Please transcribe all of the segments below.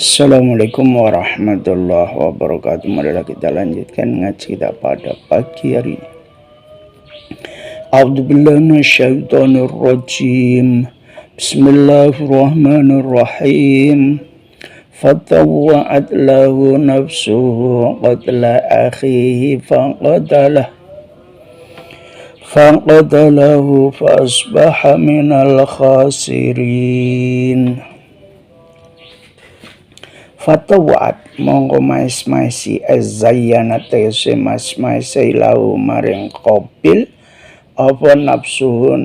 Assalamualaikum warahmatullahi wabarakatuh. Marilah kita lanjutkan ngaji kita pada pagi hari ini. A'udzubillahi minasyaitonirrajim. Bismillahirrahmanirrahim. Fatawwa'at lahu nafsuhu qatla akhihi faqatalahu fa asbaha minal khasirin. Fatawat monggo mais-maisi azayyana tegese mas-maisi lahu maring Qabil apa nafsune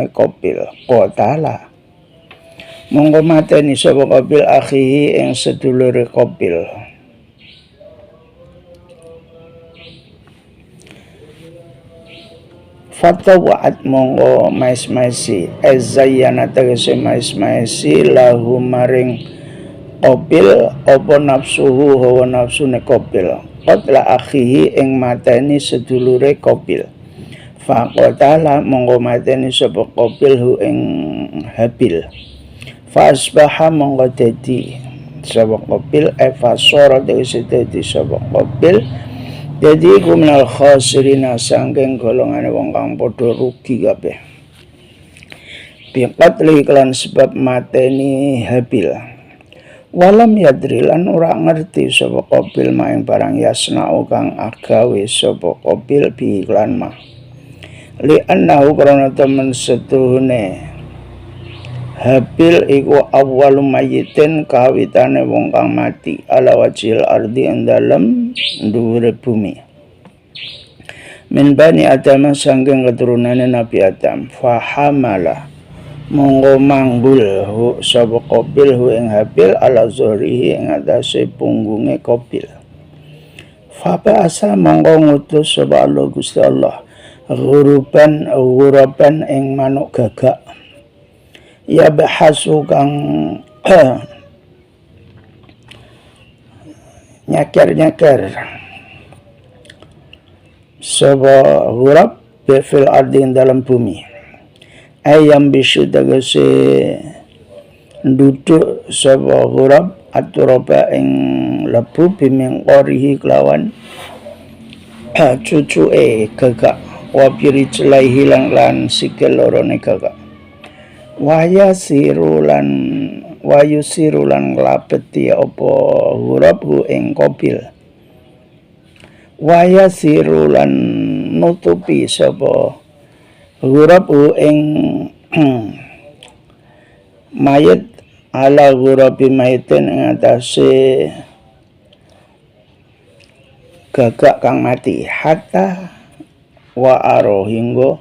Qabil qatala monggo mateni sapa Qabil akhihi ing sedulure Qabil. Fatawat monggo mais-maisi azayyana tegese mais-maisi lahu maring Qabil apa nafsuhu hawa nafsune Qabil qatla akhihi ing mateni sedulure Qabil. Faqatala monggo mateni sapa Qabil hu ing Habil. Fasbaha monggo dadi sapa Qabil fasara dadi sapa Qabil dadi iku minal khasirina saking golongane wong kang padha rugi kabeh. Biqatli kelan sebab mateni Habil. Walam yadri lan ora ngerti sapa Qabil maing barang yasna'u kang agawe sapa Qabil bi iklan ma. Li annahu karana temen setuhune Habil iku awwalu mayyitin kawitane wong kang mati ala wajhil ardi ing dalem dhuwure bumi. Min bani Adam sangking keturunane Nabi Adam. Fahamala monggo manggul sapa Qabil hu ing Habil ala zuhrihi ing atase punggunge Qabil. Fabasa monggo ngutus sapa Allah Gusti Allah ghuraban ing manuk gagak. Ya bahasu kang nyaker-nyaker sapa ghurab fil ardi dalam bumi. Ayam bisu tegese duduk sapa ghurab aturaba ing lebu biming qorihi kelawan cucuke gagak wabiri celai hilang lan sikil lorone gagak wayusiru lan nglapeti apa ghurab hu ing Qabil wayasiru lan nutupi sapa ghurab ing mayit ala ghurabi mayitin ing atase gagak kang mati hatta wa aro hingga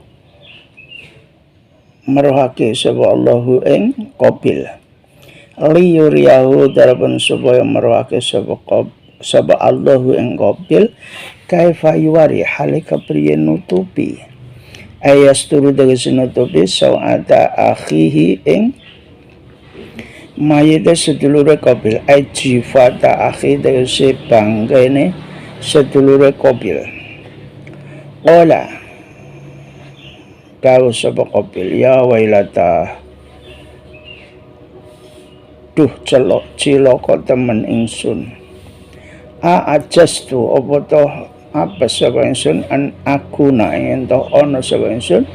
merohake sapa Allahu ing Qabil liyuriyahu darapan supaya merohake sapa Allahu ing Qabil kaifa yuwari halika priye nutupi ayas turu tegese nutupi sawata akhihi ing mayite sedulure Qabil aji fata akhi tegese banggane sedulure Qabil. Ola kau sapa Qabil ya wailata duh cilaka temen ingsun ajastu apa to apa sapa ingsun an aku na ing ento ana sapa ingsun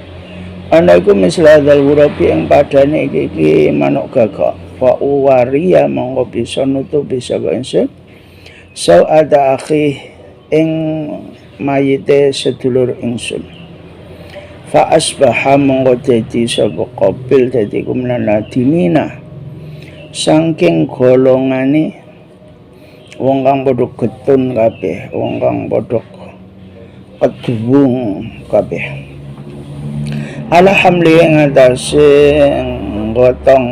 ana iku mislahal ghurabi ing padane iki manuk gagak fa uwariya monggo bisa nutupi sapa ingsun ada akhi ing mayite sedulur ingsun fa asbaha monggo dadi sapa Qabil dadi kumnadimina saking golongane wong kang padha getun kabeh, wong kang padha kedubung kabeh. Alhamdulillah ngatasi gotong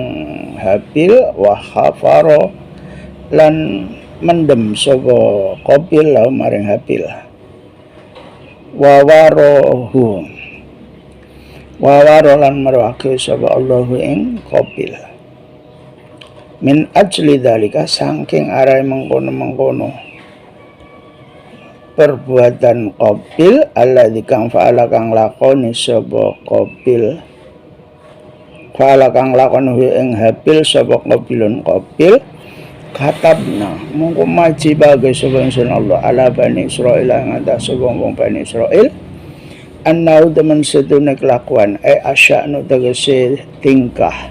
Habil wa khafaro lan mendem sapa Qabil la maring Habil. Wa waro lan marwake sapa Allahu ing Qabil. Min ajli dalika saking arai mengkono perbuatan Qabil alladzi kang fa'ala kang lakoni sapa Qabil fa'ala kang lakoni ing Habil sapa Qabilun Qabil katabna mongko maji bagai sapa ingsun Allah ala Bani Israil ing atas wong Bani Israil annau demen sedune kelakuan asya'nu tegese tingkah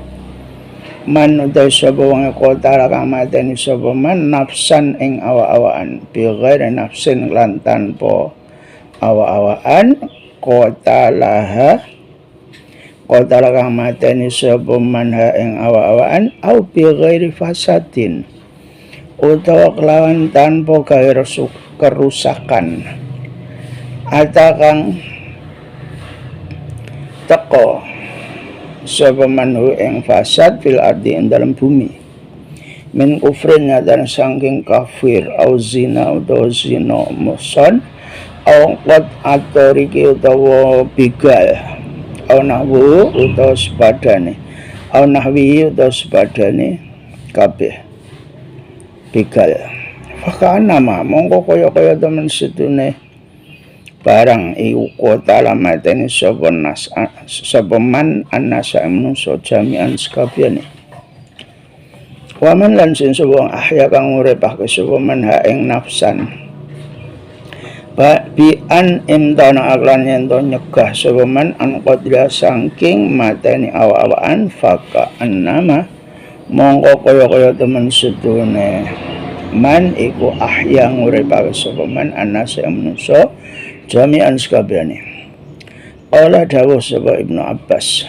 man utai sapa wong kota kang mateni sapa man nafsan ing awa-awaan bi ghairi nafsin lan tanpa awa-awaan kota kang mateni sapa man ha ing awa-awaan au bi ghairi fasadin utawa kelawan tanpa gawe kerusakan ata kang teko sapa manhu ing fasad fil ardi ing dalam bumi min kufrin dan saking kafir au zina utawa zina muson au qad atoriki utawa bigal au nahwu utawa sepadane au nahwi utawa sepadane kabeh bigal fakana mongko kaya temen sedune barang iku kota lamateni sapa man annasa manungsa jami'an sakabehane waman lan sing sapa ahya kang uripake sapa man ha ing nafsan bi an imtana aklan yen to nyegah sapa man an qadra saking mateni awa-awaan faka annama mongko kaya temen sedune man iku ahya nguripake sapa man annasa manungsa jami'an sakabehane. Qala dawuh sapa Ibnu Abbas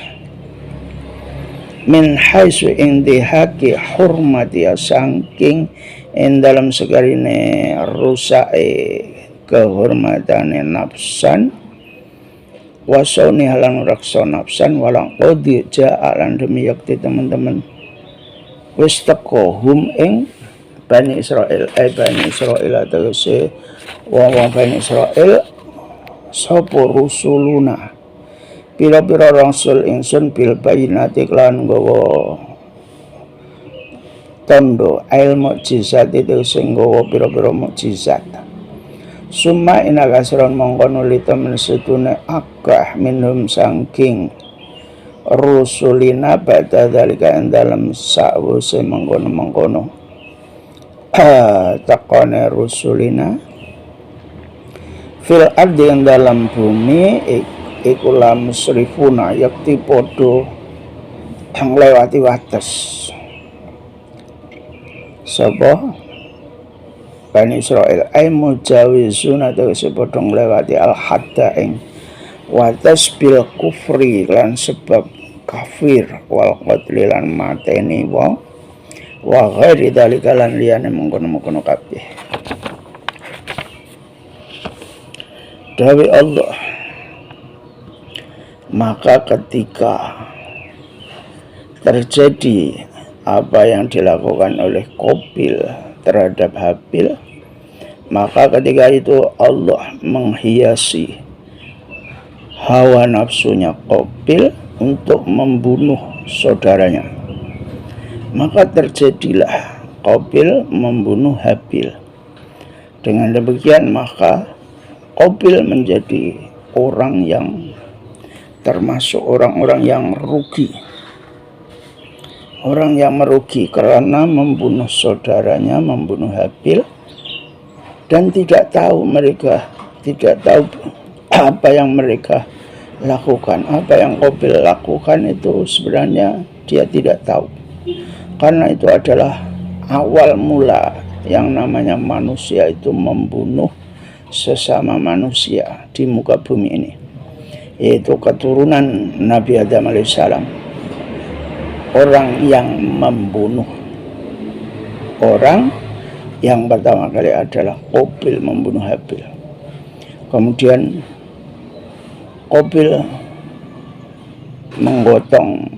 min haitsu indihaki hurmati saking ing dalam sekarine rusake kehormatane nafsan wasauni halang raksa nafsan walang qadi ja'alan demi yakti teman-teman wis teko hum ing Bani Israil Bani Israil tegese wong-wong Bani Israil sapa rusuluna pira-pira rasul ingsun bil bayinati lan nggawa tondo ilmu mukjizat itu sing nggawa pira-pira mukjizat summa inakasron mongko nuli temen setune akah minhum saking rusulina ba'da dalika ing dalem sawise mengkono-mengkono takone rusulina fil ardi yang dalam bumi iku lam musrifuna yakti podo yang lewati wates sapa Bani Israil ay mujawizuna tegese podo nglewati al hadda ing wates bil kufri lan sebab kafir wal qatli lan mateni wong wa ghairi dalika lan liyane mengkono-mengkono kabeh. Dari Allah, maka ketika terjadi apa yang dilakukan oleh Qabil terhadap Habil, maka ketika itu Allah menghiasi hawa nafsunya Qabil untuk membunuh saudaranya. Maka terjadilah Qabil membunuh Habil. Dengan demikian maka Qabil menjadi orang yang termasuk orang-orang yang rugi. Orang yang merugi karena membunuh saudaranya, membunuh Habil, dan tidak tahu apa yang mereka lakukan. Apa yang Qabil lakukan itu sebenarnya dia tidak tahu. Karena itu adalah awal mula yang namanya manusia itu membunuh sesama manusia di muka bumi ini, yaitu keturunan Nabi Adam alaihissalam. Orang yang membunuh, orang yang pertama kali adalah Qabil membunuh Habil. Kemudian Qabil menggotong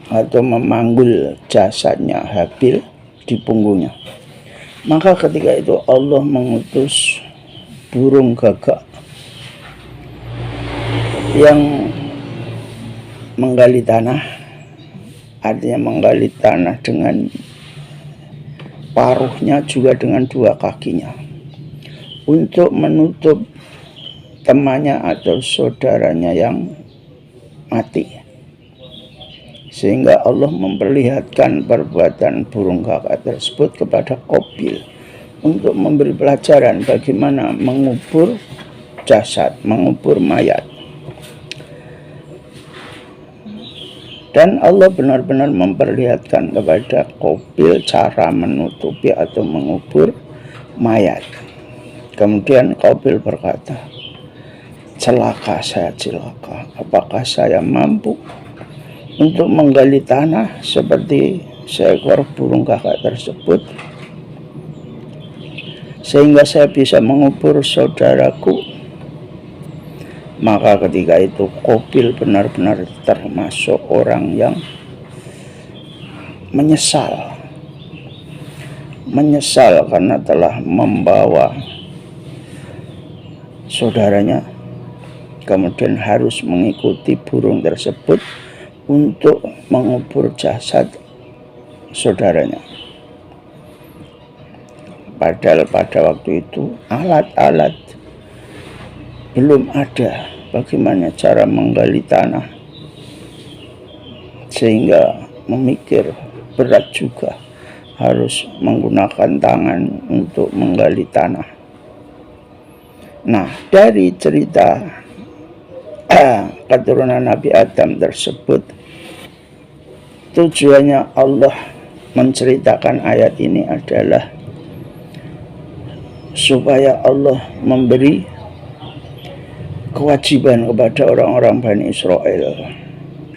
atau memanggul jasadnya Habil di punggungnya. Maka ketika itu Allah mengutus burung gagak yang menggali tanah, artinya menggali tanah dengan paruhnya juga dengan dua kakinya untuk menutup temannya atau saudaranya yang mati. sehingga Allah memperlihatkan perbuatan burung gagak tersebut kepada Qabil untuk memberi pelajaran bagaimana mengubur jasad, mengubur mayat. Dan Allah benar-benar memperlihatkan kepada Qabil cara menutupi atau mengubur mayat. Kemudian Qabil berkata, celaka saya, celaka. Apakah saya mampu untuk menggali tanah seperti seekor burung gagak tersebut, sehingga saya bisa mengubur saudaraku? Maka ketika itu Qabil benar-benar termasuk orang yang menyesal karena telah membawa saudaranya, kemudian harus mengikuti burung tersebut untuk mengubur jasad saudaranya. Padahal pada waktu itu alat-alat belum ada bagaimana cara menggali tanah, sehingga memikir berat juga, harus menggunakan tangan untuk menggali tanah. Nah, dari cerita keturunan Nabi Adam tersebut, tujuannya Allah menceritakan ayat ini adalah supaya Allah memberi kewajiban kepada orang-orang Bani Israel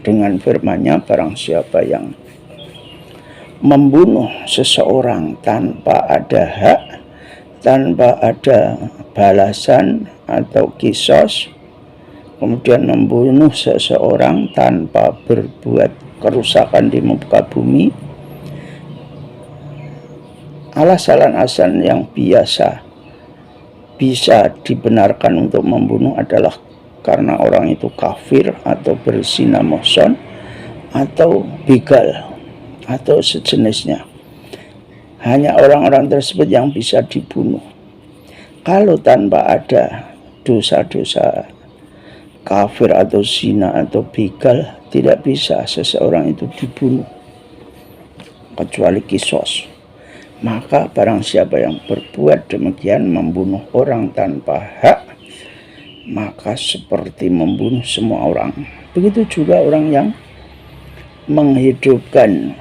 dengan firman-Nya, barang siapa yang membunuh seseorang tanpa ada hak, tanpa ada balasan atau kisos, kemudian membunuh seseorang tanpa berbuat kerusakan di muka bumi, alasan-alasan yang biasa bisa dibenarkan untuk membunuh adalah karena orang itu kafir atau berzina muhsan atau begal atau sejenisnya. Hanya orang-orang tersebut yang bisa dibunuh. Kalau tanpa ada dosa-dosa kafir atau zina atau begal, tidak bisa seseorang itu dibunuh kecuali kisos. Maka barang siapa yang berbuat demikian, membunuh orang tanpa hak, maka seperti membunuh semua orang. Begitu juga orang yang menghidupkan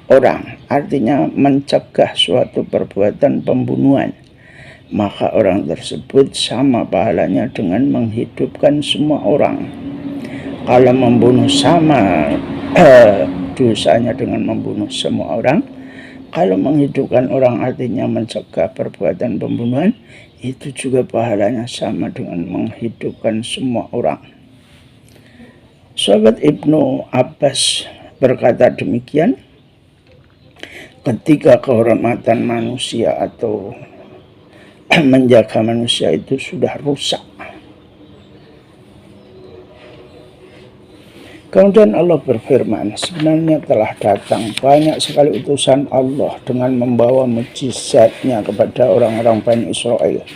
orang, artinya mencegah suatu perbuatan pembunuhan, maka orang tersebut sama pahalanya dengan menghidupkan semua orang. Kalau membunuh sama dosanya dengan membunuh semua orang. Kalau menghidupkan orang artinya mencegah perbuatan pembunuhan, itu juga pahalanya sama dengan menghidupkan semua orang. Sahabat Ibnu Abbas berkata demikian, ketika kehormatan manusia atau menjaga manusia itu sudah rusak, kemudian Allah berfirman, sebenarnya telah datang banyak sekali utusan Allah dengan membawa mukjizatnya kepada orang-orang Bani Israel.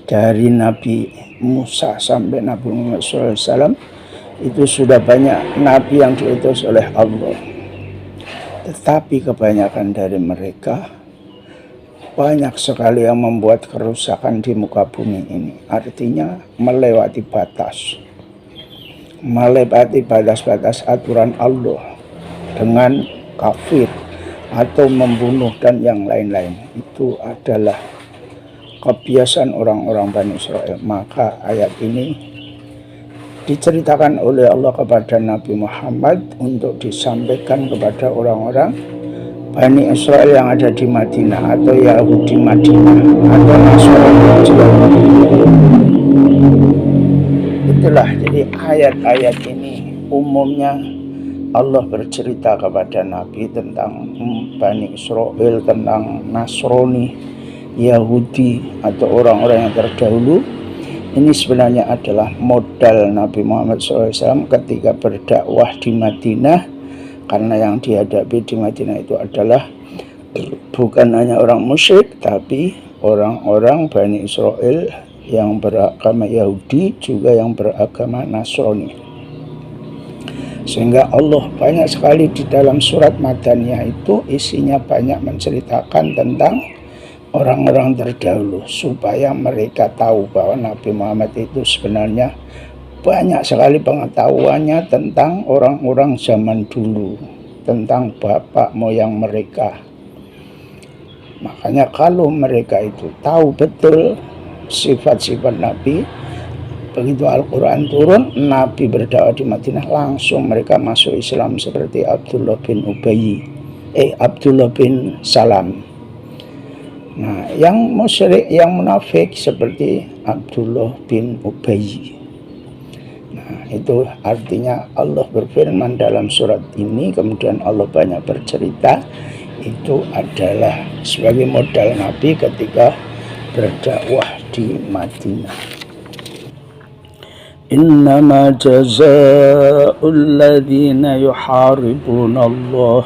Dari Nabi Musa sampai Nabi Muhammad SAW, itu sudah banyak nabi yang diutus oleh Allah. Tetapi kebanyakan dari mereka banyak sekali yang membuat kerusakan di muka bumi ini. Artinya melewati batas. Melewati batas-batas aturan Allah dengan kafir atau membunuh dan yang lain-lain. Itu adalah kebiasaan orang-orang Bani Israel. Maka ayat ini diceritakan oleh Allah kepada Nabi Muhammad untuk disampaikan kepada orang-orang Bani Israel yang ada di Madinah atau Yahudi Madinah atau Nasrani. Itulah, jadi ayat-ayat ini umumnya Allah bercerita kepada Nabi tentang Bani Israel, tentang Nasrani, Yahudi atau orang-orang yang terdahulu. Ini sebenarnya adalah modal Nabi Muhammad SAW ketika berdakwah di Madinah, karena yang dihadapi di Madinah itu adalah bukan hanya orang musyrik, tapi orang-orang Bani Israel yang beragama Yahudi juga yang beragama Nasrani. Sehingga Allah banyak sekali di dalam surat Madaniyah itu isinya banyak menceritakan tentang orang-orang terdahulu, supaya mereka tahu bahwa Nabi Muhammad itu sebenarnya banyak sekali pengetahuannya tentang orang-orang zaman dulu, tentang bapak moyang mereka. Makanya kalau mereka itu tahu betul sifat-sifat Nabi, begitu Al-Quran turun, Nabi berdakwah di Madinah, langsung mereka masuk Islam seperti Abdullah bin Salam. Nah, yang musyrik, yang munafik seperti Abdullah bin Ubay. Nah, itu artinya Allah berfirman dalam surat ini, kemudian Allah banyak bercerita, itu adalah sebagai modal Nabi ketika berdakwah di Madinah. Innama jazaa'ul ladzina yuharibuna Allah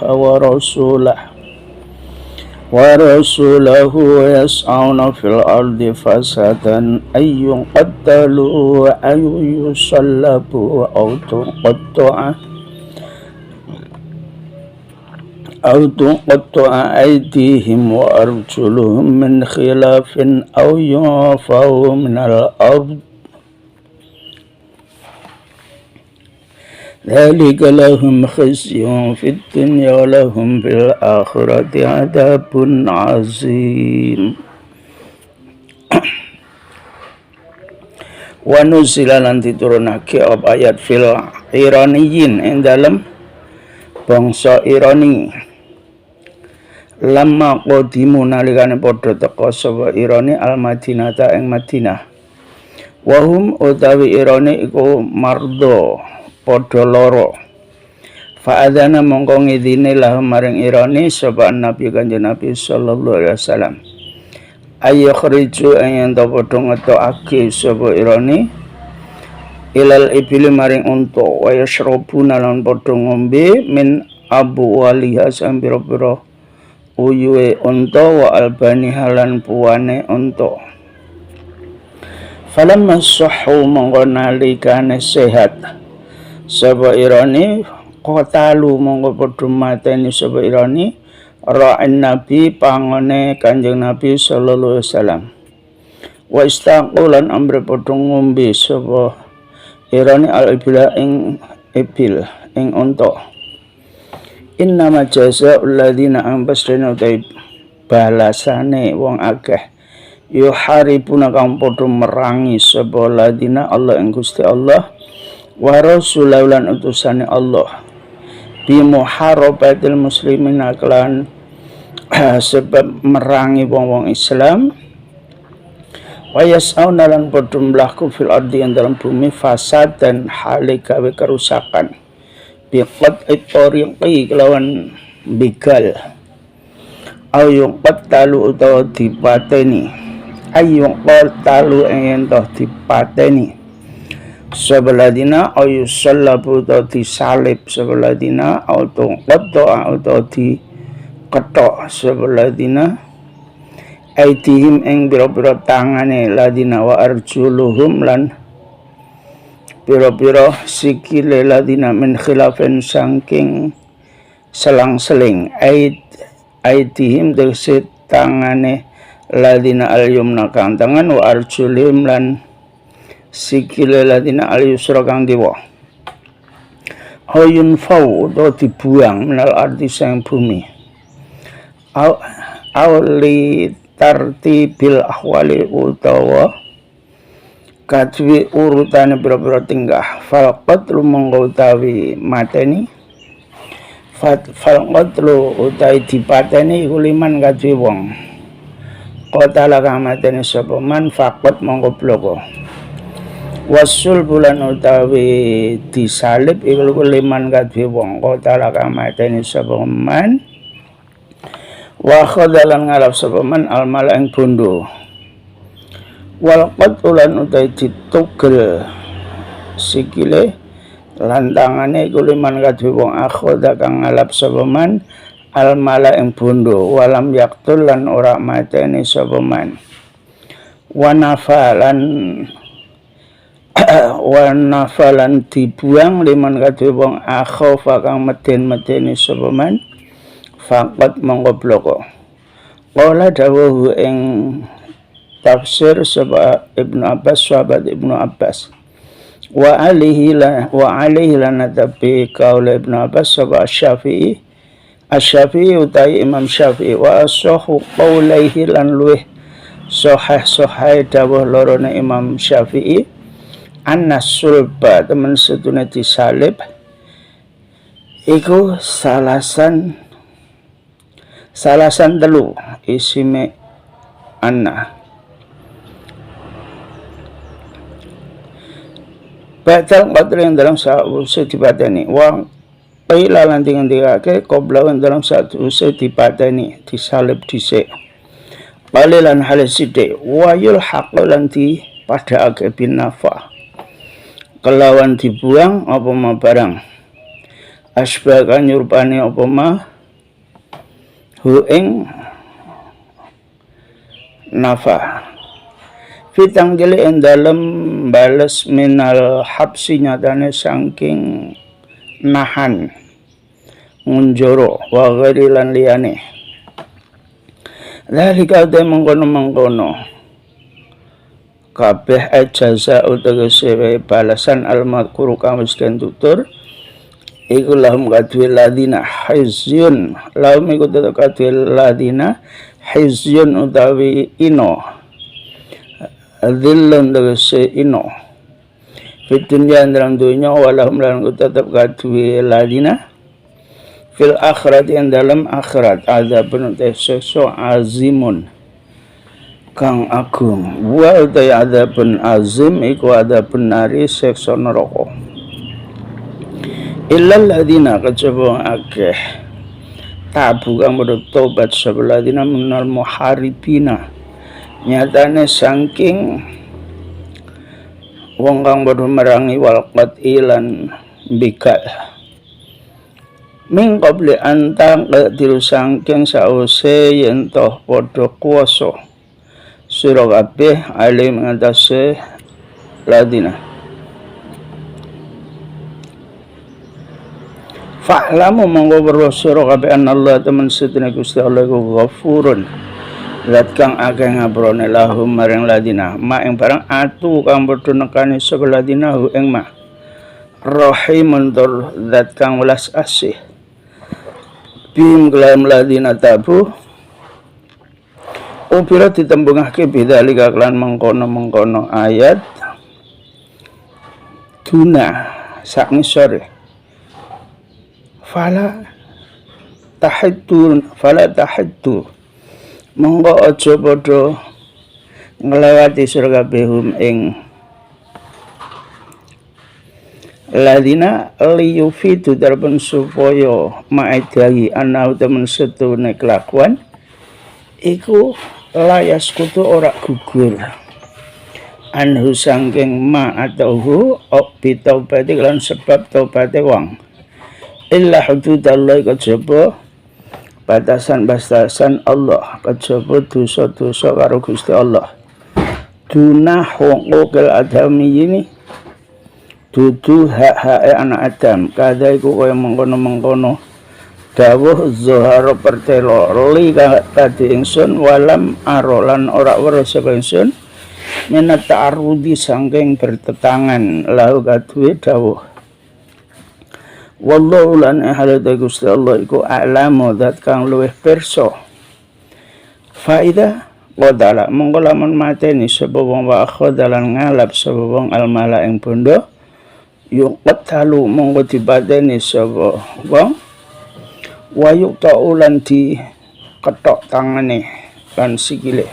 wa rasulahu wa yas'auna fil ardi fasadan ay yuqattalu wa ay yusallabu aw tuqatta'a aydihim wa arjuluhum min khilafin aw yunfaw min al-ard. ذلك لهم خزي في الدنيا ولهم في الآخرة عذاب عظيم. Wa nuzila lan diturunake ayat fil iraniyin ing dalem bangsa Irani. Lamma qadimu nalikane padha teka sapa Irani al-Madinata ing Madinah. Wahum utawi Irani iku mardo padha lara. Fa'adzana mongko ngidini lahum maring Irani sapa Nabi Kanjeng Nabi sallallahu alaihi wasallam. Ayo khriju yen ta padha ngetokake sapa Irani ilal ibili maring unta wa yashrabuna lan padha ngombe min abu waliha sambira-pira uyuhe unta wa albani halan puane unta. Falamma sahhu mongko nalikane sehat sapa Irani qatalu mongko padha mateni sapa Irani ra'in Nabi pangone Kanjeng Nabi sallallahu alaihi wasallam. Wa istaqulan amre padha ngombe sapa Irani al-ibla ing ibil ing unta. Innama jazaa'ul ladzina ambasdana taib balasane wong akeh yuharibuna kang padha merangi sapa ladzina Allah ing Gusti Allah wa rasulahu lan utusane Allah bi muharabatil muslimin aklan sebab merangi wong-wong Islam wa yas'auna lan padha mlaku fil ardi ing dalam bumi fasad dan hale gawe kerusakan bi qat'i tariqi kelawan begal ayung qatalu utawa dipateni ayung qatalu ing toh dipateni sebeladina ayu sallabu atau disalib sebeladina atau qadda atau diketok sebeladina aidihim ing biro-biro tangane ladina wa arjuluhum lan biro-biro sikile ladina min khilafin saking selang-seling aidihim tegese tangane ladina al-yumna kang tangan wa arjuluhum lan sikile ladina al-yusra kang kiwa hayun fau utawa dibuang menal arti sang bumi awli tartibil ahwali utawa kadwi urutane pira-pira tingkah falqat lu mongko utawi mateni falqat lu utawi dipateni iku liman kadwi wong qatala kang mateni sapa man faqat mongko bloko wasul bulan utawi disalib iku liman kadhe wong qatala kang mateni sapa man wa khadalan ngalap sapa man al mala ing bondo wal qatulan utawi ditugel sikile lan tangane iku liman kadhe wong akhoda kang ngalap sapa man al mala ing bondo walam yaktul lan ora mateni sapa man wa nafalan wa nafalan dibuang liman kadhe wong akhafa kang meden-medeni sapa man faqat mongko bloko. Qala dawuh ing tafsir sapa Ibnu Abbas, sahabat Ibnu Abbas. Wa alihi lan tabi qaul Ibnu Abbas sapa Syafi'i. Asy-Syafi'i utai Imam Syafi'i wa as-sahhu qaulaihi lan luweh sahih dawuh lorone Imam Syafi'i annas sulba temen setune disalib iku salasan telu isime anna batal qadri yang dalam sause dipateni wa qila lan ngendikake qabla dalam sause dipateni disalib dhisik qalilan hal sithik wa yulhaq lan dipadhakake bin nafa kelawan dibuang apa ma barang asbakan nyurupane apa ma hu ing nafa fitanggil ing dalem bales minal habsi nyatane saking nahan ngunjoro wa ghairi lan liyane dalika de mengkono kabeh jaza utawa balasan al-madhkur kang wis den tutur iku lahum kadhe ladina hizyun lahum iku kadhe ladina hizyun utawi ino dhillun tegese ino fit dunya dalam dunya walahum lan tetep kadhe ladina fil akhirat yang dalam akhirat azabun teseso azimun kang agung wa utai adzabun azim iku adzabun nari siksa neraka illal ladina kejaba akeh tabu kang bertobat sebab ladina minal muharibina nyatane saking wong kang padha merangi wal qatilan bika min qabli antang ketiru saking sause yen toh padha kuwasa sira kabeh alim ngatasi ladina fa'lamu monggo weruh sira kabeh anallah temen sedene Gusti Allah iku ghafurun zat kang akeh ngabrone lahum maring ladina ma ing barang atu kang padha nekani sapa ladina hu ing ma rahimun tur zat kang welas asih bim kelam ladina tabu upira ditembungake bidzalika kelan mengkono ayat tuna sak ngisore fala tahaddu monggo aja padha nglewati sira kabeh ing ladina liyufidu darban supaya maedai ana temen setune kelakuan iku layas kutu ora gugur anhu sangking ma atauhu obi taubati lan sebab taubati wang illa hududallah kejaba batasan Allah kejaba dosa-dosa karo Gusti Allah dunah hukukil adami ini dudu hak-hak anak Adam kada iku kaya mengkono-mengkono dawuh zuhara pertelo li tadi ingsun walam arolan ora weruh sapa ingsun minat ta'arudi sangking bertetangan lahu kadue dawuh wallahu lan halata Gusti Allah iku a'lamu zat kang luwih pirsa faida qadala monggo lamun mateni sapa wong wa akhadalan ngalap sapa wong almala ing bondo yuqtalu monggo dipateni sapa wong wayuk ta'ulan di ketok tangane lan sikile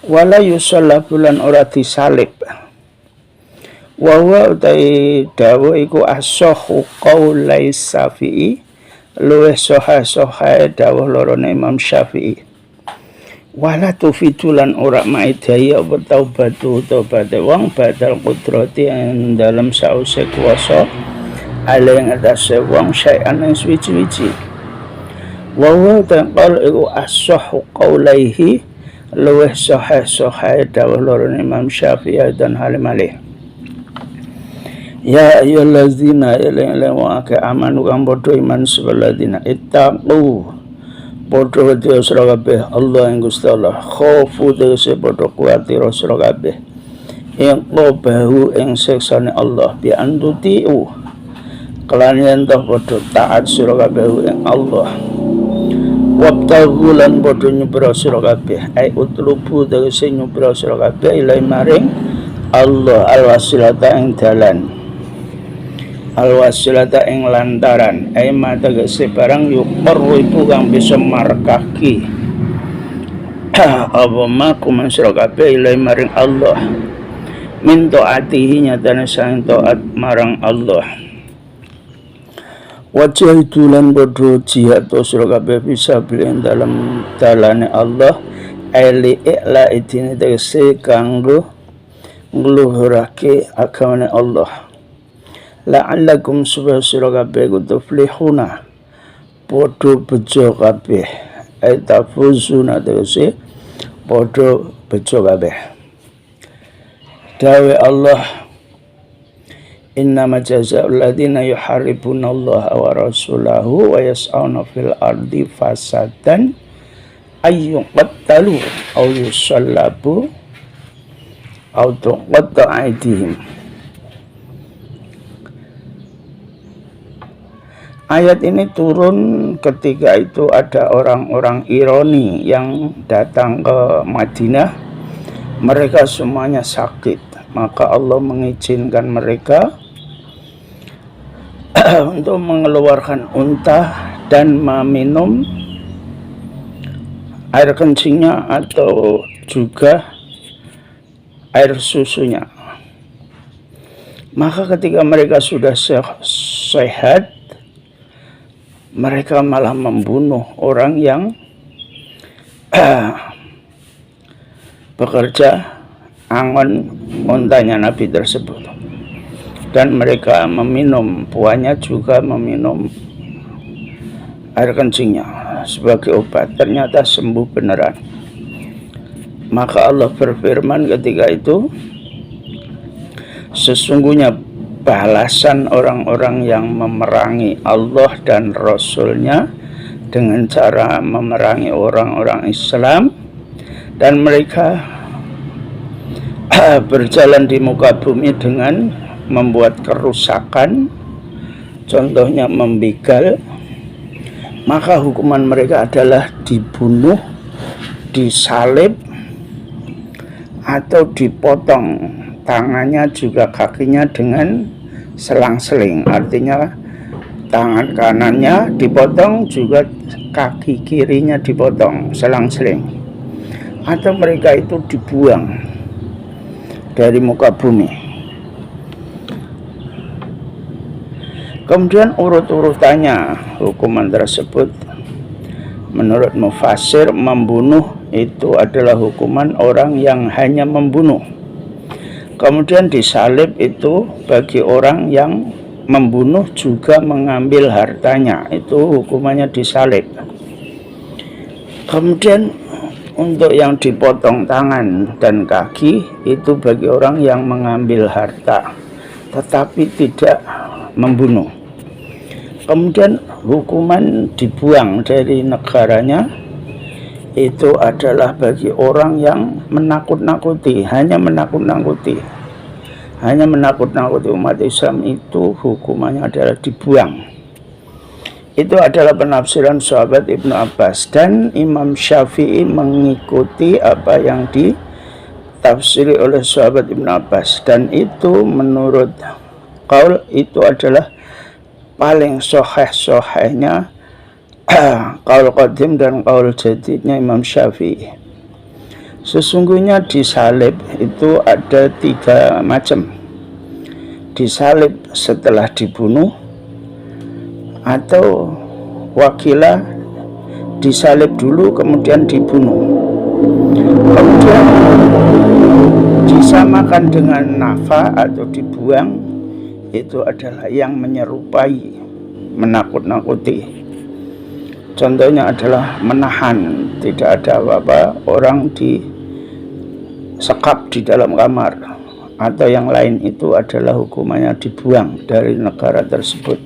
wala yusallabulan ora disalib wa huwa utai dawu iku as-sahhu qaulai Syafi'i luwih sahih dawuh lorone Imam Syafi'i wala tufitulan ora maidai apa taubate wong badal qudrati ing dalam sause kuwasa ale ing atase wong syai'an ing suwi-suwi wa huwa taqal iku as-sahhu qaulaihi luwih sahih dawuh loro Imam Syafi'i dan halim alih Ya ayyuhallazina eling-eling wong akeh amanu kang padha iman sebeladzina ittaqu padha wedi sira kabeh Allah ing Gusti Allah khofu tegese padha kuwatir sira kabeh ing qabahu ing siksane Allah bi antutiu kelan yen toh padha taat sira kabeh ing Allah wabtaghu lan padha nyubra sira kabeh ai utlubu tegese nyubra sira kabeh ilai maring Allah alwasilata ing dalan alwasilata ing lantaran aima tegese barang yuqarru iku kang bisa markaki apa makum sira kabeh ilai maring Allah min taatihi nyatane sang taat marang Allah wajah itu lan padha jihad sira kabeh bisa bilen dalam dalane Allah ali ila idine tegese kanggo ngluhurake agamane Allah la'allakum supaya sira kabeh tuflihuna padha bejo kabeh tafuzuna tegese padha bejo kabeh dawe Allah innama jazaa'ul ladzina yuharibuna Allah wa rasulahu wa yas'auna fil ardi fasadan ayyuqattalu aw yusallabu aw tuqatta aydihim. Ayat ini turun ketika itu ada orang-orang ironi yang datang ke Madinah. Mereka semuanya sakit. Maka Allah mengizinkan mereka untuk mengeluarkan unta dan meminum air kencingnya atau juga air susunya. Maka ketika mereka sudah sehat, mereka malah membunuh orang yang bekerja angon untanya Nabi tersebut, dan mereka meminum puanya juga meminum air kencingnya sebagai obat. Ternyata sembuh beneran. Maka Allah berfirman ketika itu, sesungguhnya balasan orang-orang yang memerangi Allah dan Rasul-Nya dengan cara memerangi orang-orang Islam, dan mereka berjalan di muka bumi dengan membuat kerusakan, contohnya membegal, maka hukuman mereka adalah dibunuh, disalib, atau dipotong tangannya juga kakinya dengan selang-seling. Artinya tangan kanannya dipotong, juga kaki kirinya dipotong selang-seling, atau mereka itu dibuang dari muka bumi. Kemudian urut-urutannya hukuman tersebut menurut mufassir, membunuh itu adalah hukuman orang yang hanya membunuh. Kemudian disalib itu bagi orang yang membunuh juga mengambil hartanya, itu hukumannya disalib. Kemudian untuk yang dipotong tangan dan kaki itu bagi orang yang mengambil harta tetapi tidak membunuh. Kemudian hukuman dibuang dari negaranya itu adalah bagi orang yang menakut-nakuti, hanya menakut-nakuti umat Islam, itu hukumannya adalah dibuang. Itu adalah penafsiran sahabat Ibnu Abbas, dan Imam Syafi'i mengikuti apa yang ditafsiri oleh sahabat Ibnu Abbas, dan itu menurut qaul itu adalah paling sahih-sahihnya qaul qadim dan qaul jadidnya Imam Syafi'i. Sesungguhnya disalib itu ada 3 macam. Disalib setelah dibunuh, atau wakilah disalib dulu kemudian dibunuh. Kemudian disamakan dengan nafa atau dibuang, itu adalah yang menyerupai menakut-nakuti. Contohnya adalah menahan, tidak ada apa-apa, orang disekap di dalam kamar, atau yang lain itu adalah hukumannya dibuang dari negara tersebut.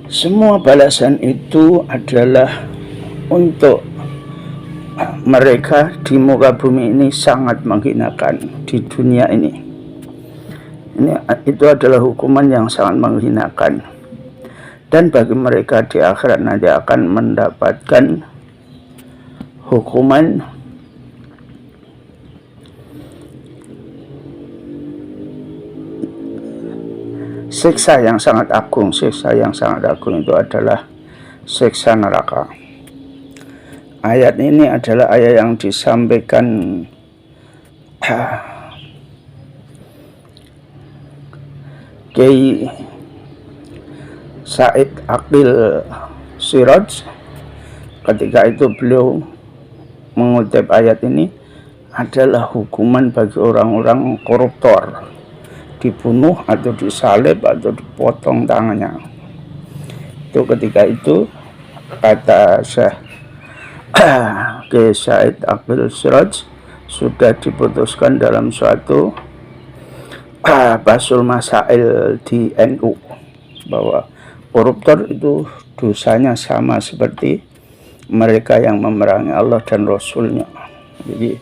Semua balasan itu adalah untuk mereka di muka bumi ini sangat menghinakan di dunia ini. Itu adalah hukuman yang sangat menghinakan. Dan bagi mereka di akhirat nanti akan mendapatkan hukuman siksa yang sangat agung. Siksa yang sangat agung itu adalah siksa neraka. Ayat ini adalah ayat yang disampaikan Kiai Said Aqil Siraj. Ketika itu beliau mengutip ayat ini adalah hukuman bagi orang-orang koruptor, dibunuh atau disalib atau dipotong tangannya. Itu ketika itu kata Syekh Kiai Said Aqil Siraj sudah diputuskan dalam suatu Basul Masail di NU bahwa koruptor itu dosanya sama seperti mereka yang memerangi Allah dan Rasulnya. Jadi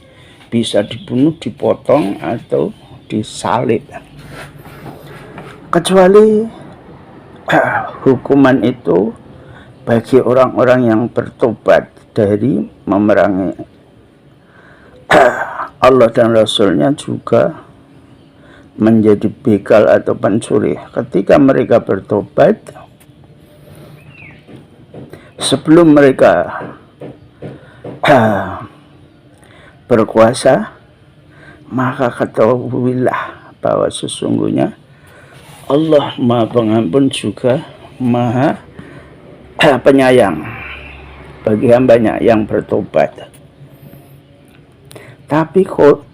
bisa dibunuh, dipotong atau disalib. Kecuali hukuman itu bagi orang-orang yang bertobat dari memerangi Allah dan Rasulnya juga menjadi begal atau pencuri. Ketika mereka bertobat, sebelum mereka berkuasa, maka ketahuilah bahwa sesungguhnya Allah Maha Pengampun juga Maha Penyayang bagi hambanya yang bertobat. Tapi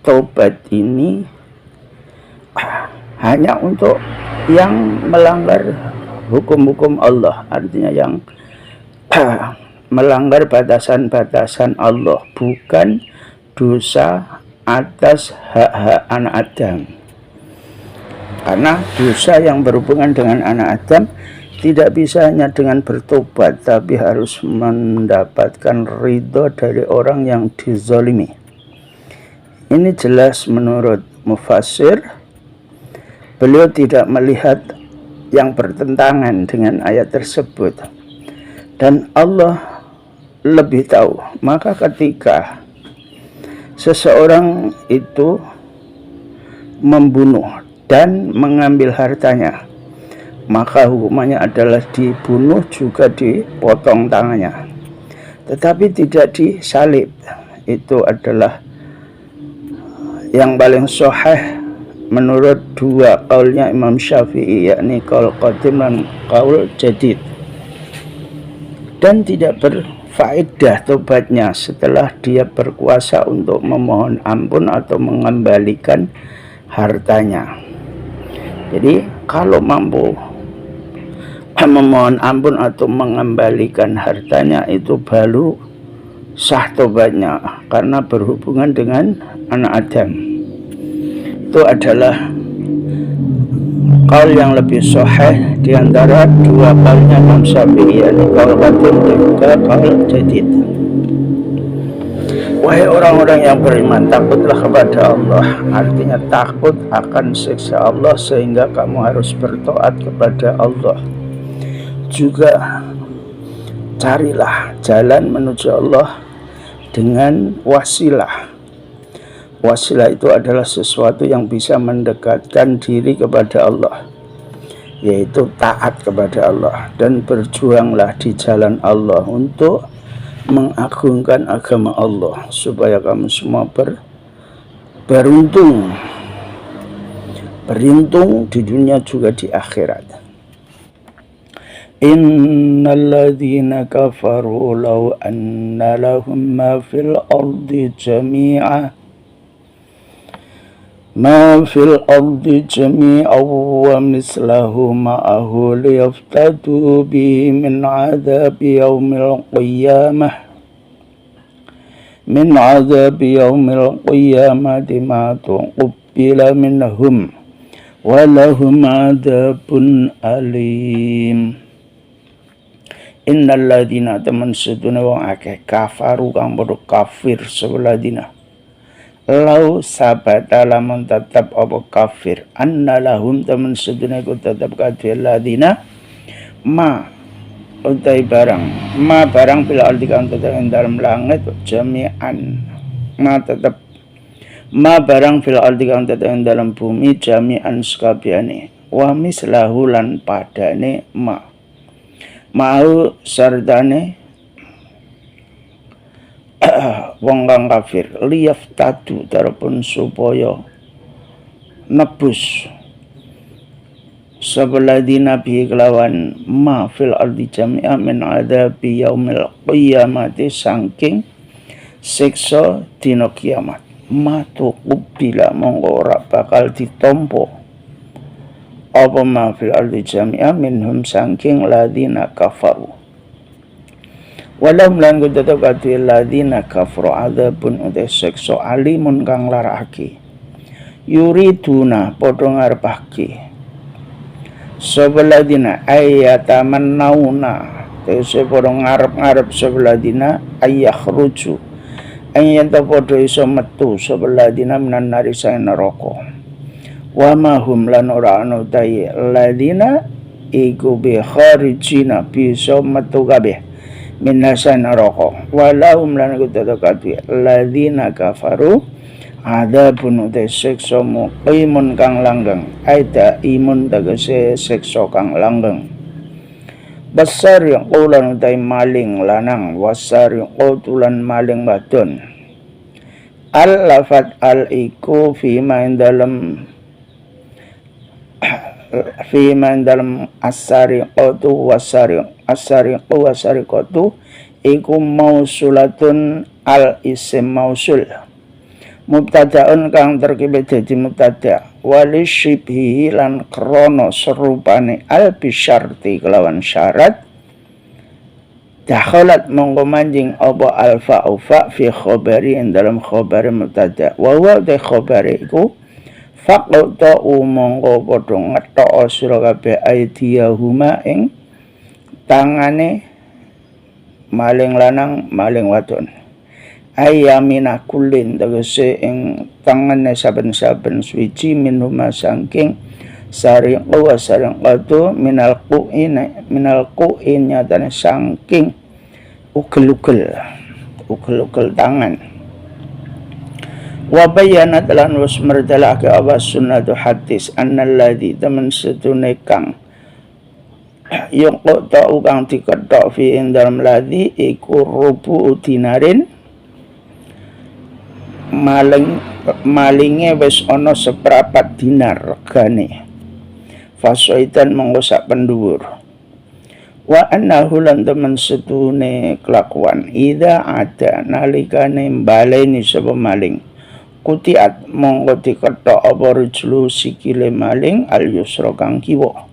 tobat ini hanya untuk yang melanggar hukum-hukum Allah, artinya yang melanggar batasan-batasan Allah, bukan dosa atas hak-hak anak Adam. Karena dosa yang berhubungan dengan anak Adam tidak bisa hanya dengan bertobat, tapi harus mendapatkan ridho dari orang yang dizalimi. Ini jelas menurut mufassir. Beliau tidak melihat yang bertentangan dengan ayat tersebut. Dan Allah lebih tahu. Maka ketika seseorang itu membunuh dan mengambil hartanya, maka hukumannya adalah dibunuh juga dipotong tangannya. Tetapi tidak disalib. Itu adalah yang paling sahih menurut dua kaulnya Imam Syafi'i, yakni kaul qadim dan kaul jadid. Dan tidak berfaedah tobatnya setelah dia berkuasa untuk memohon ampun atau mengembalikan hartanya. Jadi kalau mampu memohon ampun atau mengembalikan hartanya, itu baru sah tobatnya, karena berhubungan dengan anak Adam. Itu adalah kaul yang lebih sahih di antara dua kaulnya Imam Syafi'i, yakni kaul qadim dan juga kaul jadid. Wahai orang-orang yang beriman, takutlah kepada Allah. Artinya takut akan siksa Allah sehingga kamu harus bertaat kepada Allah. Juga carilah jalan menuju Allah dengan wasilah. Wasilah itu adalah sesuatu yang bisa mendekatkan diri kepada Allah, yaitu taat kepada Allah, dan berjuanglah di jalan Allah untuk mengagungkan agama Allah, supaya kamu semua beruntung di dunia juga di akhirat. Innalladzina kafaru law anna lahum ma fil ardi jami'a wa mislahu ma'ahu liyaftadu bihi min 'adzabi yaumil qiyamati ma tuqbila minhum walahum adabun alim. Innal ladina temen sedune wong akeh kafaru kang padha kafir sebeladina lau sabata lamun tetap apa kafir anna lahum temen sedune ku tetap kadhe ladina ma utai barang ma barang fil ardi kang tetep ing dalem langit jami'an ma barang fil ardi kang tetep ing dalem bumi jami'an sakabehane wa mislahu lan padane mau sardane wong kang kafir liyaftatu darapun supaya nebus sabeladina bi kelawan ma fil ardi jami'a min adabi yaumil qiyamati saking siksa dina kiamat matu kubila mongko ora bakal ditampa apa ma fil ardi jami'a minhum saking ladina kafaru walau lan tetep kadhe ladina kafaru adzabun uta siksa alimun kang larake yuriduna padha ngarepake sabeladina ayatamannauna tegese padha ngarep-ngarep sabeladina ayakhruju ayen ta padha iso metu sabeladina minan nari sang neraka wa ma hum lan ora ana utahe ladina iku bi kharijina bisa metu kabeh minasan neraka walahum lan tetep kadhe ladina kafaru adabun uta siksa muqimun kang langgeng aida imun tegese siksa kang langgeng besar yang ulan utai maling lanang wasar yang utulan maling wadon al lafat al iku fima dalam asari qatu asari qatu iku mausulatun al isim mausul mubtadaun kang terkibet dadi mubtada wali syibhi lan krono serupane al bisyarti kelawan syarat dakhalat mongko manjing apa alfa ufa fi khabari ing dalam khabari mubtada wa huwa ta khabari iku faqta mongko padha ngethok sira kabeh aidiyahuma ing tangane maling lanang maling wadon ayamina kulin tegese ing tangane saben-saben suci minuma saking saring wa saring qatu minal qu'in nyatane saking ugel-ugel tangan wa bayyana lan was merdalake apa sunnatu hadis annal ladzi temen setune kang yung qata kang diketok fi ing dalem ladzi iku rubu dinarin malinge wis ana seprapat dinar regane fasoitan menggosak pendhuwur wa annahu lan temen setune kelakuan ida ada nalikane baleni sapa maling kutiat monggo diketok apa rujlu sikile maling al yusra kang kiwa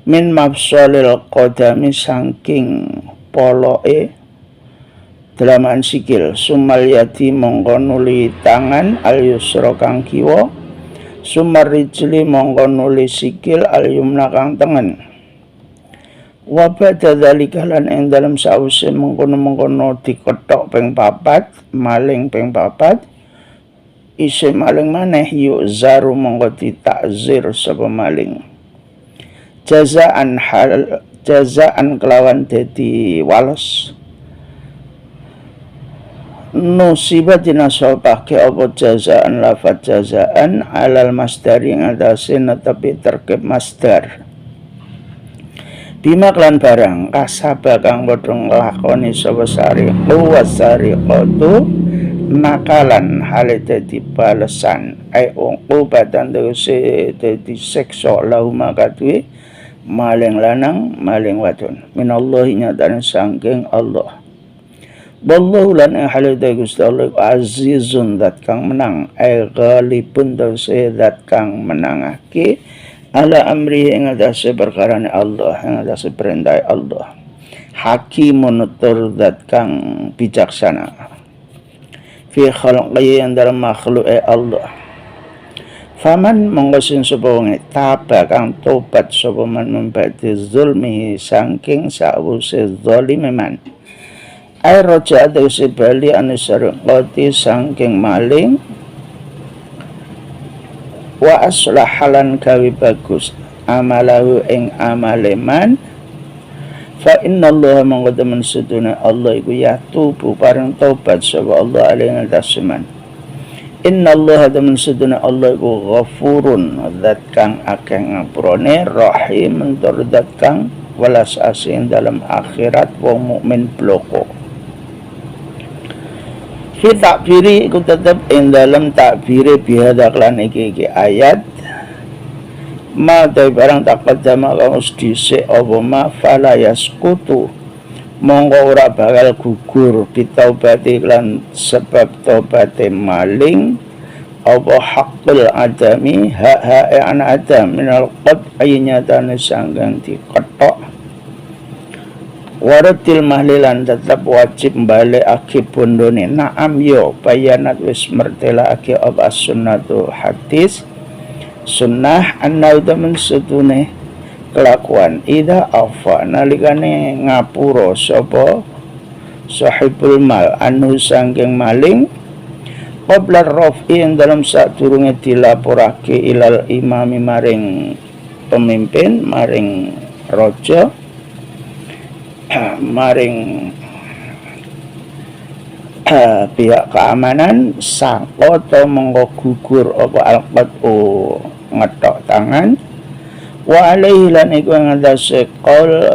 min mafsalil qadami saking poloke dalaman sikil sumal yati monggo nuli tangan al yusra kang kiwa sumar rijli monggo nuli sikil al yumna kang tengen wa ba'da dzalika lan ing dalem sause mengkono-mengkono diketok ping 4 maling ping 4 isi maling maneh yuk zaru monggo ditakzir sapa maling jazaan kelawan dadi walos nusibat dinasobake apa jazaan lafat jazaan alal masdari ngatasi netepi terkib masdar bima klan barang kasaba kang padha nglakoni sapa sariqatu nakalan hale dadi balesan ai uqubatan tegese dadi siksa lahuma kadue maling lanang maling wadon minallahi nyatane saking Allah wallahu lan hale Gusti Allah azizun zat kang menang ai ghalibun tegese zat kang menangake ala amri ing atase perkarane Allah ing atase perintah Allah hakimun tur zat kang bijaksana fi khalqi yang dalam makhluk Allah Faman mongko sing sapa wong taba kang tobat sapa man membati zulmihi saking sawuse zalime man. Ai roja tegese bali anu sarengkoti saking maling wa aslahalan gawe bagus amalahu ing amaleman fa innallaha mongko temen sedune Allah iku ya tubu pareng tobat sapa Allah alaihi ngatasman. Innallaha temen sedune Allah iku ghafurun zat kang akeh ngapurane rahim tur zat kang welas asih dalam akhirat wong mukmin bloko. Fi takbiri iku tetep ing dalam takbiri bihada klan iki ayat ma ta barang taqaddama kang dhisik apa ma fala yaskutu monggo ora bakal gugur bitaubati lan sebab taubate maling apa haqqul adami hak an adam minal qad aynyatane sanggang diketok. Waratil mahlilan tetap wajib balik aki bondone naam yo bayanat wis mertela aki apa sunnatu hadis sunnah annau temen setune kelakuan ida afa nalikane ngapura sapa sahibul mal anu sangking maling qabla rafi yang dalam sadurunge dilaporake ilal imami maring pemimpin maring raja maring pihak keamanan sangko to mongko gugur apa alqatu ngetok tangan wa alaihi lan iku ngatasi qaul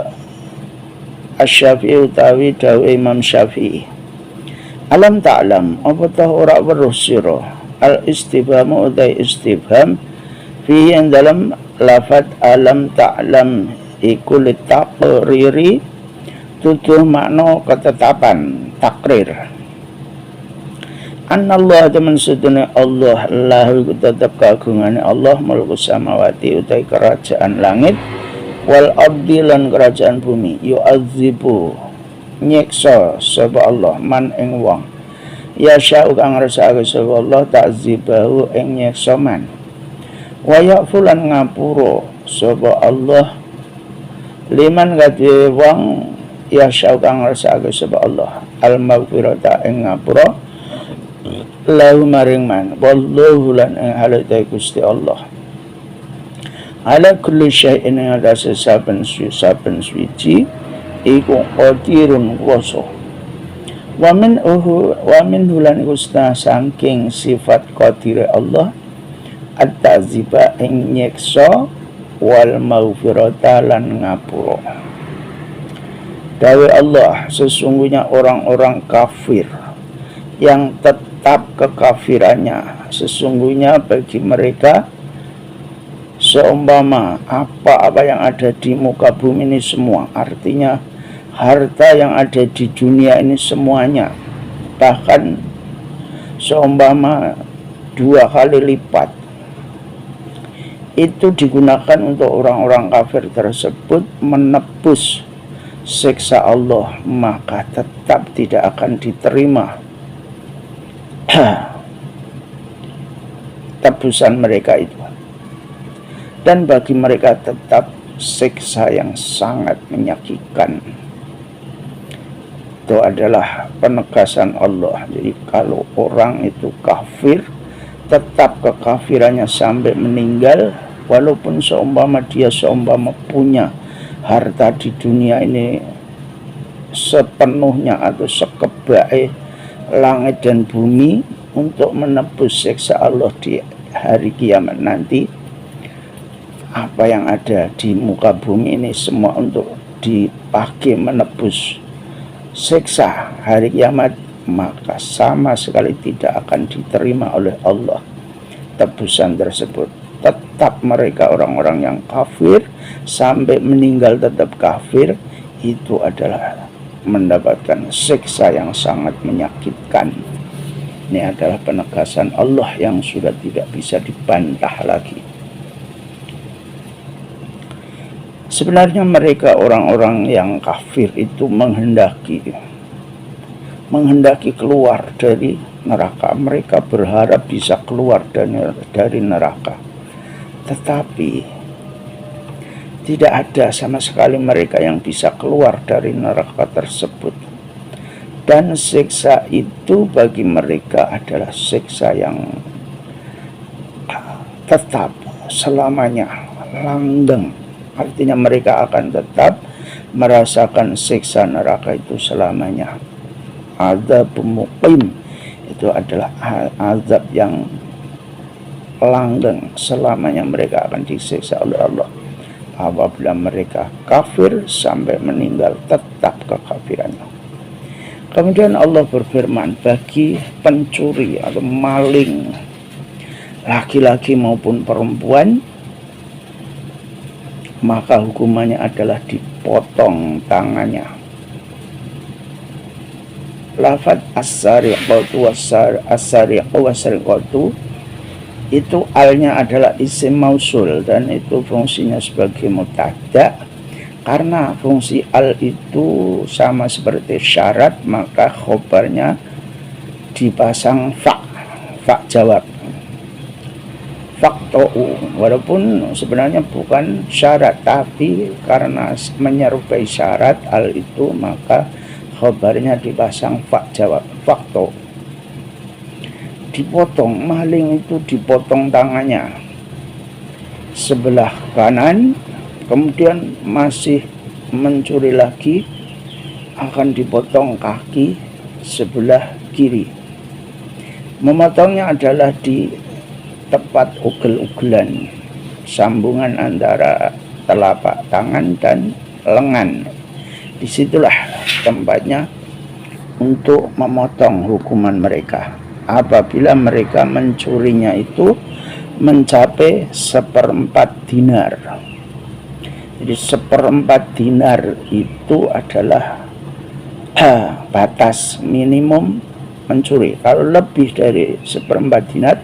Asy-Syafi'i utawi dawuh Imam Syafi'i alam ta'lam apa ta ora weruh sira al istifhamu utai istifham fi yang dalam lafaz alam ta'lam iku litaqriri tutuh makna ketetapan takrir annallahu temen sedune Allah lahu tetep kagungane Allah mulku samawati utai kerajaan langit wal ardi lan kerajaan bumi yu'adzibu nyiksa sapa Allah man ing wong ya sya'u kang ngersakake sapa Allah ta'zibahu ing nyiksa man wa ya'fulan ngapura sapa Allah liman kadhe wong ya sya'u kang ngersakake sapa Allah al maghfirata ing ngapura lahu maring man wallahu lan ing halate Gusti Allah ala kulli syai'in ing atase saben suci iku qadirun kuwasa wa min hulan iku saking sifat qadire Allah at-ta'ziba ing nyiksa wal maghfirata lan ngapura. Dawe Allah sesungguhnya orang-orang kafir yang tetap kekafirannya sesungguhnya bagi mereka seumpama apa yang ada di muka bumi ini semua, artinya harta yang ada di dunia ini semuanya, bahkan seumpama 2 kali lipat, itu digunakan untuk orang-orang kafir tersebut menebus siksa Allah, maka tetap tidak akan diterima tebusan mereka itu. Dan bagi mereka tetap siksa yang sangat menyakitkan. Itu adalah penegasan Allah. Jadi kalau orang itu kafir, tetap kekafirannya sampai meninggal, walaupun seumpama dia punya harta di dunia ini sepenuhnya atau sekebaik langit dan bumi, untuk menebus siksa Allah di hari kiamat nanti, apa yang ada di muka bumi ini semua untuk dipakai menebus siksa hari kiamat, maka sama sekali tidak akan diterima oleh Allah tebusan tersebut. Tetap mereka orang-orang yang kafir sampai meninggal tetap kafir, itu adalah mendapatkan siksa yang sangat menyakitkan. Ini adalah penegasan Allah yang sudah tidak bisa dibantah lagi. Sebenarnya mereka orang-orang yang kafir itu menghendaki menghendaki keluar dari neraka. Mereka berharap bisa keluar dari neraka, tetapi tidak ada sama sekali mereka yang bisa keluar dari neraka tersebut. Dan siksa itu bagi mereka adalah siksa yang tetap selamanya, langgeng. Artinya mereka akan tetap merasakan siksa neraka itu selamanya. Azab muqim itu adalah azab yang langgeng, selamanya mereka akan disiksa oleh Allah. Apabila mereka kafir sampai meninggal tetap kekafirannya. Kemudian Allah berfirman, bagi pencuri atau maling laki-laki maupun perempuan, maka hukumannya adalah dipotong tangannya. Lafaz as-sariqatu was-sariqatu itu alnya adalah isim mausul dan itu fungsinya sebagai mubtada. Karena fungsi al itu sama seperti syarat, maka khobarnya dipasang fa jawab. Fakto'u, walaupun sebenarnya bukan syarat, tapi karena menyerupai syarat al itu, maka khobarnya dipasang fa jawab. Fakto'u. Dipotong, maling itu dipotong tangannya sebelah kanan, kemudian masih mencuri lagi, akan dipotong kaki sebelah kiri. Memotongnya adalah di tepat ugel-ugelan, sambungan antara telapak tangan dan lengan. Disitulah tempatnya untuk memotong hukuman mereka. Apabila mereka mencurinya itu mencapai 1/4 dinar. Jadi 1/4 dinar itu adalah batas minimum mencuri. Kalau lebih dari 1/4 dinar,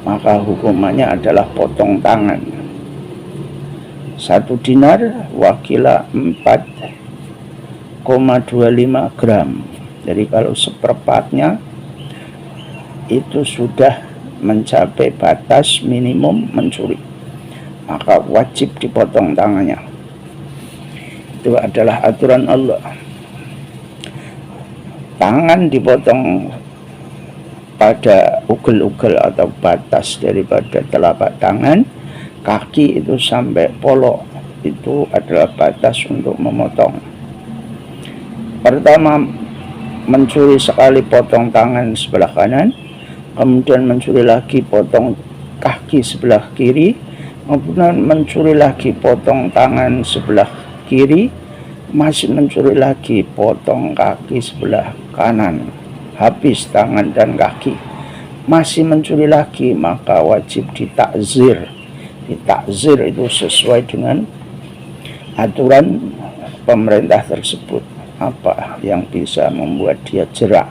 maka hukumannya adalah potong tangan. 1 dinar wakila 4,25 gram. Jadi kalau 1/4-nya itu sudah mencapai batas minimum mencuri, maka wajib dipotong tangannya. Itu adalah aturan Allah. Tangan dipotong pada ugel-ugel atau batas daripada telapak tangan. Kaki itu sampai polok, itu adalah batas untuk memotong. Pertama, mencuri sekali potong tangan sebelah kanan, kemudian mencuri lagi potong kaki sebelah kiri, kemudian mencuri lagi potong tangan sebelah kiri, masih mencuri lagi potong kaki sebelah kanan. Habis tangan dan kaki, masih mencuri lagi, maka wajib ditakzir. Ditakzir itu sesuai dengan aturan pemerintah tersebut, apa yang bisa membuat dia jerak.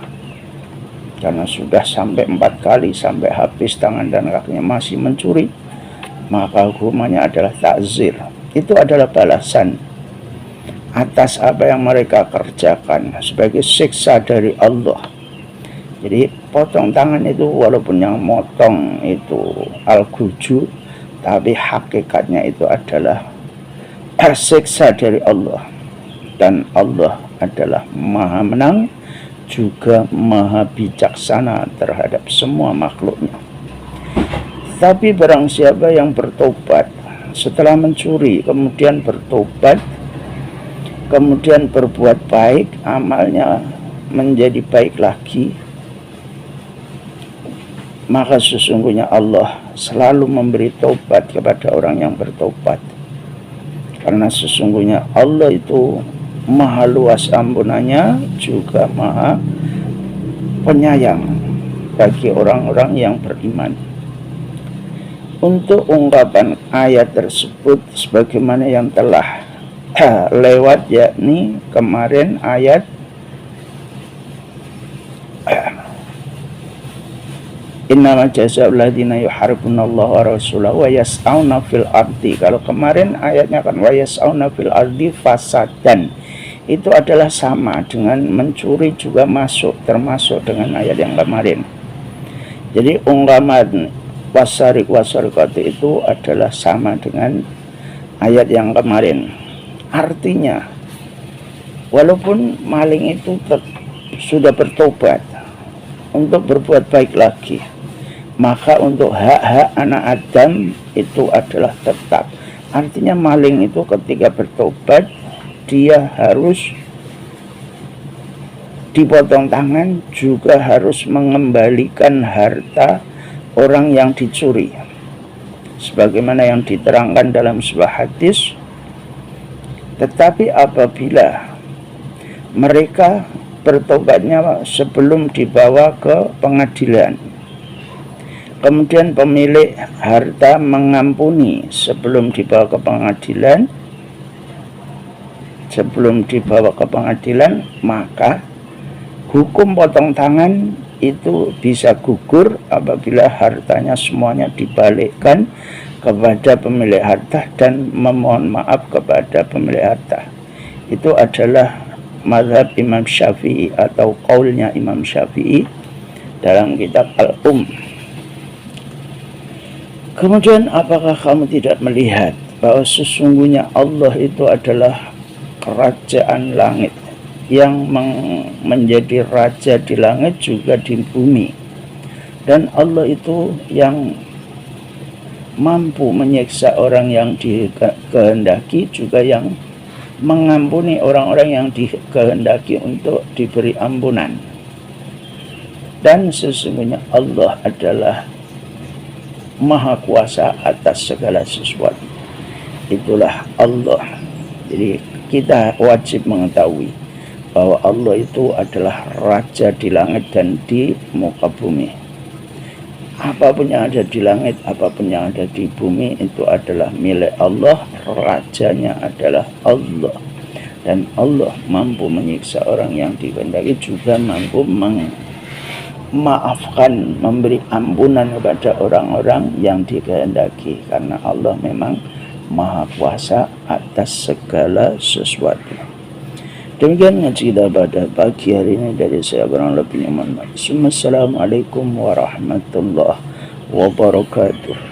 Karena sudah sampai 4 kali sampai habis tangan dan kakinya masih mencuri, maka hukumannya adalah takzir. Itu adalah balasan atas apa yang mereka kerjakan sebagai siksa dari Allah. Jadi potong tangan itu walaupun yang motong itu al-guju, tapi hakikatnya itu adalah siksa dari Allah. Dan Allah adalah maha menang, juga maha bijaksana terhadap semua makhluknya. Tapi barang siapa yang bertobat setelah mencuri, kemudian bertobat, kemudian berbuat baik, amalnya menjadi baik lagi, maka sesungguhnya Allah selalu memberi tobat kepada orang yang bertobat. Karena sesungguhnya Allah itu maha luas ampunannya, juga maha penyayang bagi orang-orang yang beriman. Untuk ungkapan ayat tersebut sebagaimana yang telah lewat, yakni kemarin ayat innama jazaa'ul ladzina yuharribunallaha wa rasulahu wa yas'auna fil ardi. Kalau kemarin ayatnya kan wa yas'auna fil ardi fasadan, itu adalah sama dengan mencuri juga termasuk dengan ayat yang kemarin. Jadi ungkapan wasariqati itu adalah sama dengan ayat yang kemarin. Artinya walaupun maling itu sudah bertobat untuk berbuat baik lagi, maka untuk hak-hak anak Adam itu adalah tetap. Artinya maling itu ketika bertobat dia harus dipotong tangan, juga harus mengembalikan harta orang yang dicuri, sebagaimana yang diterangkan dalam sebuah hadis. Tetapi apabila mereka bertobatnya sebelum dibawa ke pengadilan, kemudian pemilik harta mengampuni sebelum dibawa ke pengadilan, maka hukum potong tangan itu bisa gugur apabila hartanya semuanya dibalikkan kepada pemilik harta dan memohon maaf kepada pemilik harta. Itu adalah mazhab Imam Syafi'i atau qaulnya Imam Syafi'i dalam kitab Al-Um. Kemudian apakah kamu tidak melihat bahwa sesungguhnya Allah itu adalah kerajaan langit, yang menjadi raja di langit juga di bumi, dan Allah itu yang mampu menyiksa orang yang dikehendaki, juga yang mengampuni orang-orang yang dikehendaki untuk diberi ampunan. Dan sesungguhnya Allah adalah maha kuasa atas segala sesuatu. Itulah Allah. Jadi kita wajib mengetahui bahwa Allah itu adalah raja di langit dan di muka bumi. Apapun yang ada di langit, apapun yang ada di bumi itu adalah milik Allah. Rajanya adalah Allah, dan Allah mampu menyiksa orang yang dikehendaki, juga mampu memaafkan, memberi ampunan kepada orang-orang yang dikehendaki, karena Allah memang maha kuasa atas segala sesuatu. Demikian ngaji kita pada pagi hari ini dari saya, kurang lebihnya mohon maaf. Assalamualaikum warahmatullahi wabarakatuh.